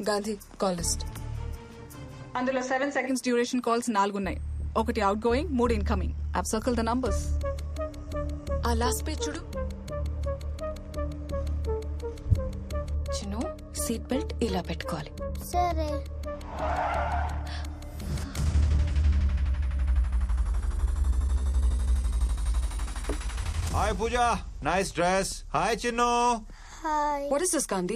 Gandhi call list. అందులో 7 seconds duration calls 4 ఉన్నాయి. ఒకటి outgoing, 3 incoming. I've circled the numbers. ఆ లాస్ట్ పేజ్ చూడు. చిన్ను, సీట్ బెల్ట్ ఇలా పెట్టుకోవాలి. సరే. Hi Pooja, nice dress. Hi Chinnu. Hi. What is this Gandhi?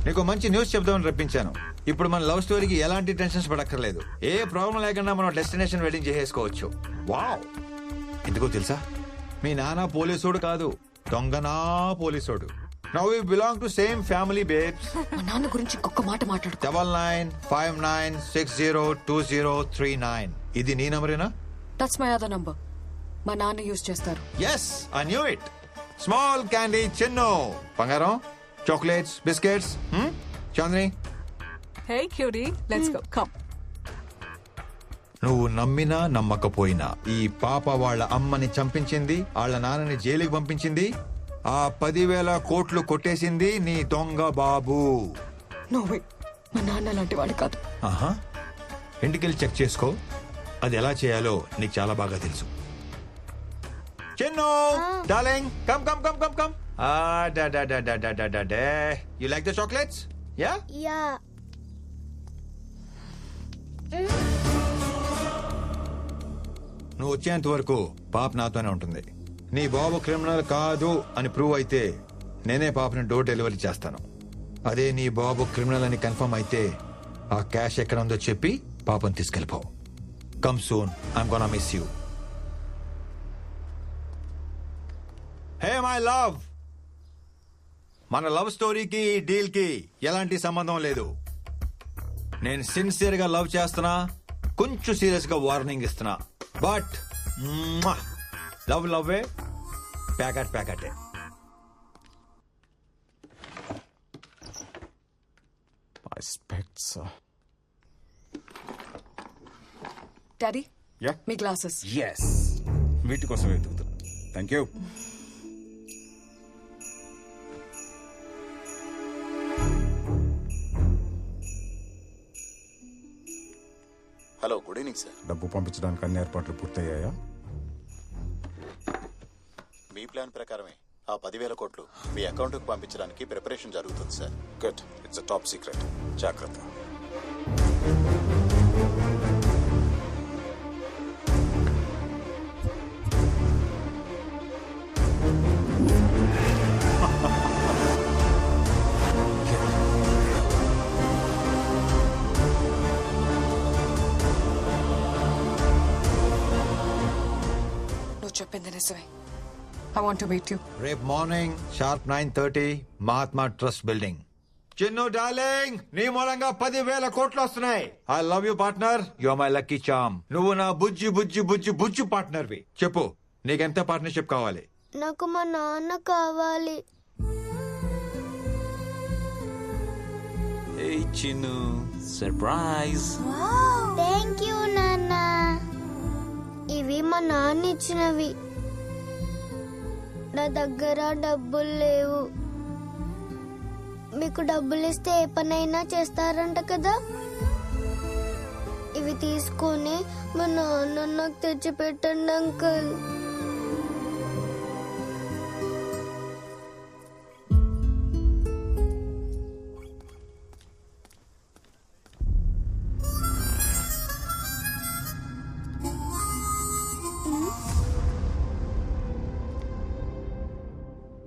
నీకు మంచి న్యూస్ చెప్దామని రప్పించాను. ఇప్పుడు మన లవ్ స్టోరీకి ఎలాంటి టెన్షన్స్ పడక్కర్లేదు. ఏ ప్రాబ్లం లేకుండా మనం డెస్టినేషన్ వెడ్డింగ్ చేసేసుకోవచ్చు. వావ్! ఎందుకో తెలుసా, మీ నాన్న పోలీసోడు కాదు, దొంగనా పోలీసోడు. Now we belong to same family babes. మా నాన్న గురించి ఒక్క మాట మాట్లాడు. 9959602039. ఇది నీ నంబరేనా? That's my other number. మా నాన్న యూజ్ చేస్తారు. Yes, I knew it. Small candy Chinnu. బంగారం, chocolates, biscuits. Chandni, Hey cutie, let's go. Come. నువ్వు నమ్మినా నమ్మకపోయినా ఈ పాప వాళ్ళ అమ్మని చంపించింది, వాళ్ళ నాన్నని జైలుకి పంపించింది, ఆ 10,000 కోట్లు కొట్టేసింది నీ దొంగ బాబు. నో వే, మా నాన్న లాంటి వాడు కాదు. ఆహా, ఇంటికెళ్ళి చెక్ చేసుకో. అది ఎలా చేయాలో నీకు చాలా బాగా తెలుసు. Chinnu darling, come come come come come. You like the chocolates? Yeah. Yeah. నువ్వు వచ్చేంత వరకు పాప నాతోనే ఉంటుంది. నీ బాబు క్రిమినల్ కాదు అని ప్రూవ్ అయితే నేనే పాపని డోర్ డెలివరీ చేస్తాను. అదే నీ బాబు క్రిమినల్ అని కన్ఫర్మ్ అయితే ఆ క్యాష్ ఎక్కడ ఉందో చెప్పి పాపని తీసుకెళ్ళిపో. Come soon, I'm gonna miss you. Hey my love, మన లవ్ స్టోరీకి ఈ డీల్ కి ఎలాంటి సంబంధం లేదు. నేను సిన్సియర్ గా లవ్ చేస్తున్నా, కొంచెం సీరియస్ గా వార్నింగ్ ఇస్తున్నా. బట్ లవ్ లవ్వే, ప్యాకెట్ ప్యాకెటే. My specs. Daddy, Yeah. మీ గ్లాసెస్. Yes. వీటి కోసం వెతుకుతున్నా. Thank you. Hello, good evening sir. డబ్బు పంపించడానికి అన్ని ఏర్పాట్లు పూర్తయ్యాయా? మీ ప్లాన్ ప్రకారమే ఆ 10,000 కోట్లు మీ అకౌంట్కి పంపించడానికి ప్రిపరేషన్ జరుగుతుంది sir. Good. It's top secret. జాగ్రత్త. నువ్వు చెప్పింది నిజమే. I want to meet you. రేపు morning sharp 9:30 Mahatma trust building. Chinnu darling, నీ మూలంగా 10,000 కోట్లు వస్తున్నాయి. I love you partner, you are my lucky charm. నువ్వు నా బుజ్జి బుజ్జి బుజ్జి బుజ్జి పార్ట్నర్వి. చెప్పు, నీకెంత పార్ట్నర్షిప్ కావాలి? నాకు మా నాన్న కావాలి. Hey Chinu, surprise! Thank you నాన్న. ఇవి మా నాన్న ఇచ్చినవి. నా దగ్గర డబ్బులు లేవు. మీకు డబ్బులు ఇస్తే ఏ పనైనా చేస్తారంట కదా. ఇవి తీసుకొని మా నాన్న నాకు తెచ్చిపెట్టండి అంకుల్.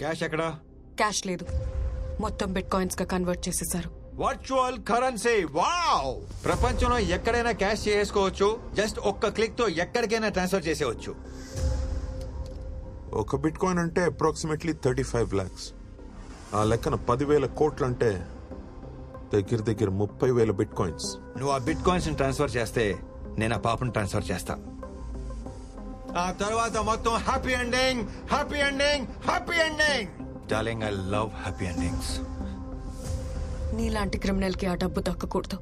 క్యాష్ ఎక్కడా? క్యాష్ లేదు, మొత్తం బిట్ కాయిన్స్ గా కన్వర్ట్ చేసేసారు. Virtual currency. వావ్! ప్రపంచంలో ఎక్కడైనా క్యాష్ చేసుకోవచ్చు. జస్ట్ ఒక్క క్లిక్ తో ఎక్కడికైనా ట్రాన్స్ఫర్ చేసేవచ్చు. ఒక బిట్ కాయిన్ అంటే అప్రాక్సిమేట్లీ 35 lakhs. ఆ లెక్కన 10,000 కోట్లు అంటే దగ్గర దగ్గర 30,000 బిట్ కాయిన్స్. నువ్వు ఆ బిట్ కాయిన్స్ ట్రాన్స్ఫర్ చేస్తే నేను ఆ పాపను ట్రాన్స్ఫర్ చేస్తా. ఆ తర్వాత మొత్తం happy ending, happy ending, happy ending. Darling, I love happy endings. నీలాంటి క్రిమినల్ కి ఆ డబ్బు దక్కకూడదు.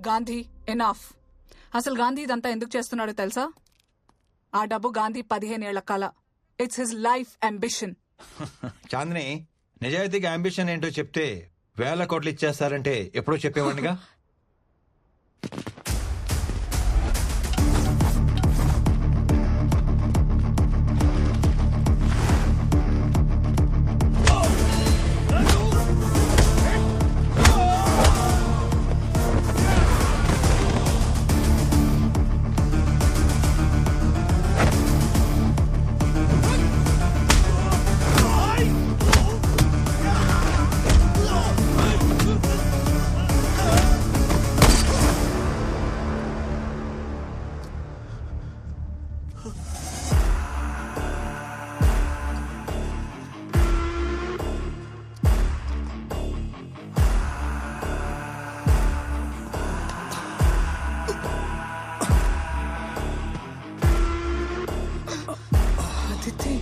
గాంధీ, ఎనాఫ్. అసలు గాంధీ ఇదంతా ఎందుకు చేస్తున్నాడో తెలుసా? ఆ డబ్బు గాంధీ 15 ఏళ్ల కల. It's his life ambition. Chandini, నిజాయితీగా అంబిషన్ ఏంటో చెప్తే 1,000 కోట్లు ఇచ్చేస్తారంటే ఎప్పుడో చెప్పేవాడిగా. అదితి,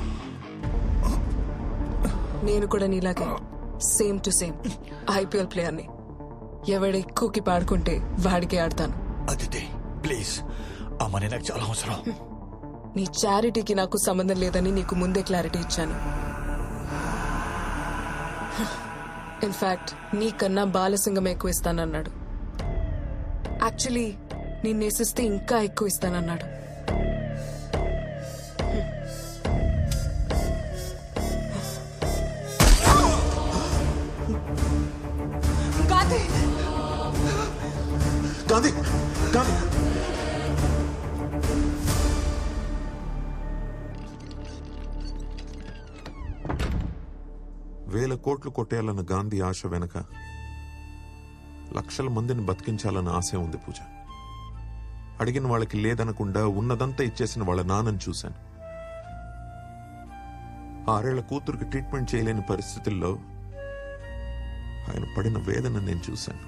నేను కూడా నీలాగే సేమ్ టు సేమ్ ఐపీఎల్ ప్లేయర్ని. ఎవడ ఎక్కువకి పాడుకుంటే వాడికే ఆడతాను. అదితి ప్లీజ్, ఆ మనీ నాకు చాలా అవసరం. నీ చారిటీకి నాకు సంబంధం లేదని నీకు ముందే క్లారిటీ ఇచ్చాను. ఇన్ఫాక్ట్ నీకన్నా బాలసింగం ఎక్కువ ఇస్తానన్నాడు. యాక్చువల్లీ నిన్నేసిస్తే ఇంకా ఎక్కువ ఇస్తానన్నాడు. గాంధీ గాంధీ 1,000 కోట్లు కొట్టేయాలన్న గాంధీ ఆశ వెనక లక్షల మందిని బతికించాలన్న ఆశ ఉంది పూజ. అడిగిన వాళ్ళకి లేదనకుండా ఉన్నదంతా ఇచ్చేసిన వాళ్ళ నాన్నని చూశాను. 6 ఏళ్ల కూతురికి ట్రీట్మెంట్ చేయలేని పరిస్థితుల్లో ఆయన పడిన వేదన నేను చూశాను.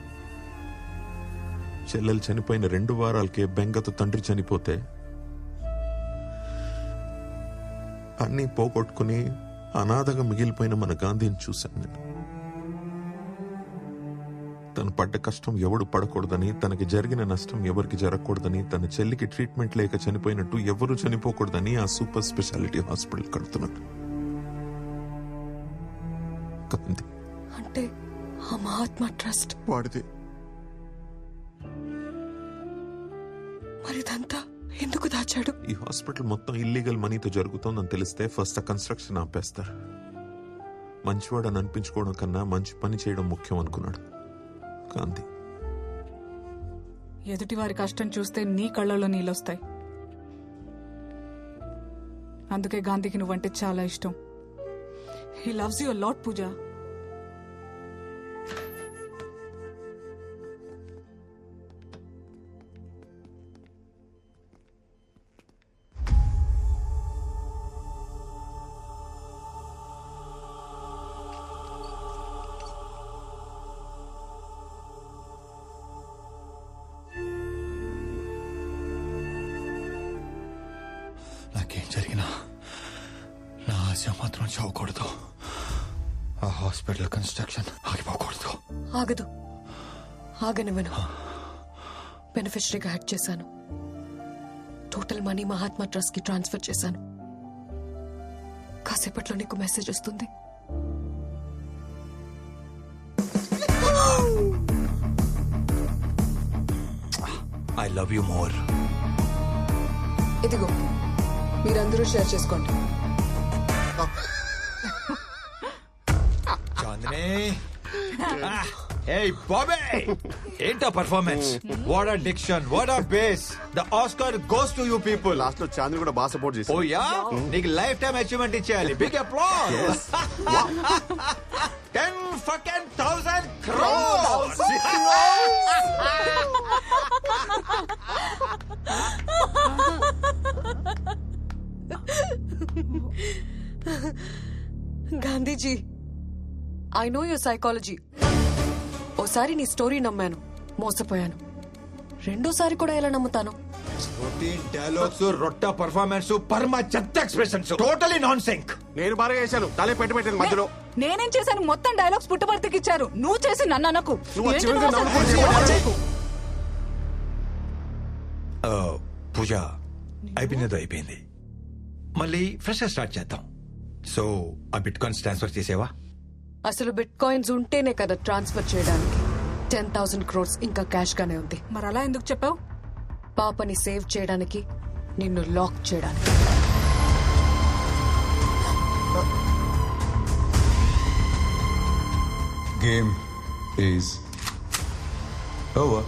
చెల్లెలు చనిపోయిన 2 వారాలకే బెంగతో తండ్రి చనిపోతే అన్నీ పోగొట్టుకుని అనాథగా మిగిలిపోయిన మన గాంధీని చూశాను నేను. తను పడ్డ కష్టం ఎవడు పడకూడదని, తనకి జరిగిన నష్టం ఎవరికి జరగకూడదని, తన చెల్లికి ట్రీట్మెంట్ లేక చనిపోయినట్టు ఎవరు చనిపోకూడదని ఆ సూపర్ స్పెషాలిటీ హాస్పిటల్ కడుతున్నాడు గాంధీ. అంటే ఆ మహాత్మా ట్రస్ట్ వాడితే మరిదంతా ఎందుకు దాచాడు? ఈ హాస్పిటల్ మొత్తం ఇల్లీగల్ మనీతో జరుగుతోందని తెలిస్తే ఫస్ట్ ఆ కన్స్ట్రక్షన్ ఆపేస్తారు. మంచివాడని అనిపించుకోవడం కన్నా మంచి పని చేయడం ముఖ్యం అనుకున్నాడు గాంధీ. ఎదుటి వారి కష్టం చూస్తే నీ కళ్ళలో నీళ్ళొస్తాయి. అందుకే గాంధీకి నువ్వంటే చాలా ఇష్టం. He loves you a lot Pooja. నాకేం జరిగినా నా ఆశ మాత్రం చావకూడదు. ఆ హాస్పిటల్ కన్స్ట్రక్షన్ ఆగిపోకూడదు. ఆగదు, ఆగనివ్వను. బెనిఫిషరీగా యాడ్ చేశాను. టోటల్ మనీ మహాత్మా ట్రస్ట్ కి ట్రాన్స్ఫర్ చేశాను. కాసేపట్లో నీకు మెసేజ్ వస్తుంది. I love you more. ఇదిగో మీరందరూ షేర్ చేసుకోండి. చాందిని, hey Bobby, ఏంటా performance? What a diction, what a bass. The Oscar goes to you people. Last లో చాంద్ని కూడా బాగా సపోర్ట్ చేసి. ఓ యా, నీకు లైఫ్ టైం అచీవ్మెంట్ ఇచ్చేయాలి. Big applause. 10,000 crores. Gandhiji, I know your psychology. ఓసారి నీ స్టోరీ నమ్మాను, మోసపోయాను. రెండోసారి కూడా ఎలా నమ్ముతాను? డైలాగ్స్, రొట్ట పర్ఫార్మెన్స్, పర్మ చెత్త ఎక్స్ప్రెషన్స్, టోటలీ నాన్ సింక్. నేను బాగా చేశాను, తలే పెట్టిన మధ్యలో. నేనేం చేశాను? మొత్తం డైలాగ్స్ పుట్టబర్తికి ఇచ్చారు. నువ్వు చేసి నన్ను అనకు. నువ్వు ఏంటి చివరిగా నువ్వు నన్ను అసలు? కూడా చేయకు. పూజ, అయిపోయింది అయిపోయింది. మళ్ళీ ఫ్రెష్ స్టార్ట్ చేద్దాం. సో ఆ బిట్ కాయిన్స్ ట్రాన్స్ఫర్ చేసేవా? అసలు బిట్ కాయిన్స్ ఉంటేనే కదా ట్రాన్స్ఫర్ చేయడానికి. 10,000 crores ఇంకా క్యాష్ గానే ఉంది. మరి అలా ఎందుకు చెప్పావు? పాపని సేవ్ చేయడానికి, నిన్ను లాక్ చేయడానికి. Game is over.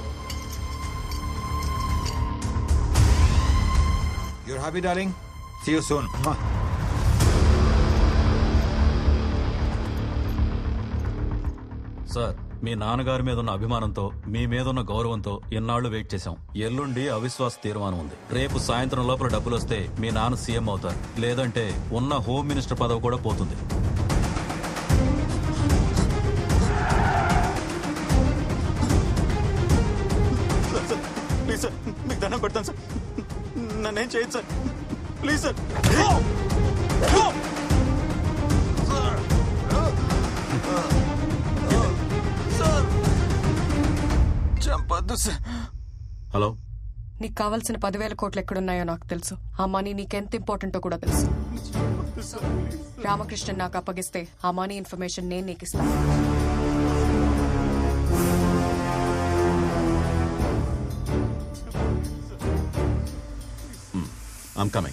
You're happy, darling? See you soon. Sir, మీ నాన్నగారి మీద ఉన్న అభిమానంతో, మీ మీద ఉన్న గౌరవంతో ఇన్నాళ్లు వెయిట్ చేశాం. ఎల్లుండి అవిశ్వాస తీర్మానం ఉంది. రేపు సాయంత్రం లోపల డబ్బులు వస్తే మీ నాన్న సీఎం అవుతారు. లేదంటే ఉన్న హోమ్ మినిస్టర్ పదవి కూడా పోతుంది. ప్లీజ్ సార్, మీకు దండం పెడతాను సార్, నన్నేం చేయదు సార్, ప్లీజ్ సార్. చంపద్దు సార్. హలో, నీకు కావాల్సిన 10,000 కోట్లు ఎక్కడున్నాయో నాకు తెలుసు. ఆ మనీ నీకెంత ఇంపార్టెంటో కూడా తెలుసు. రామకృష్ణ నాకు అప్పగిస్తే ఆ మనీ ఇన్ఫర్మేషన్ నేను నీకు ఇస్తాను. I'm coming.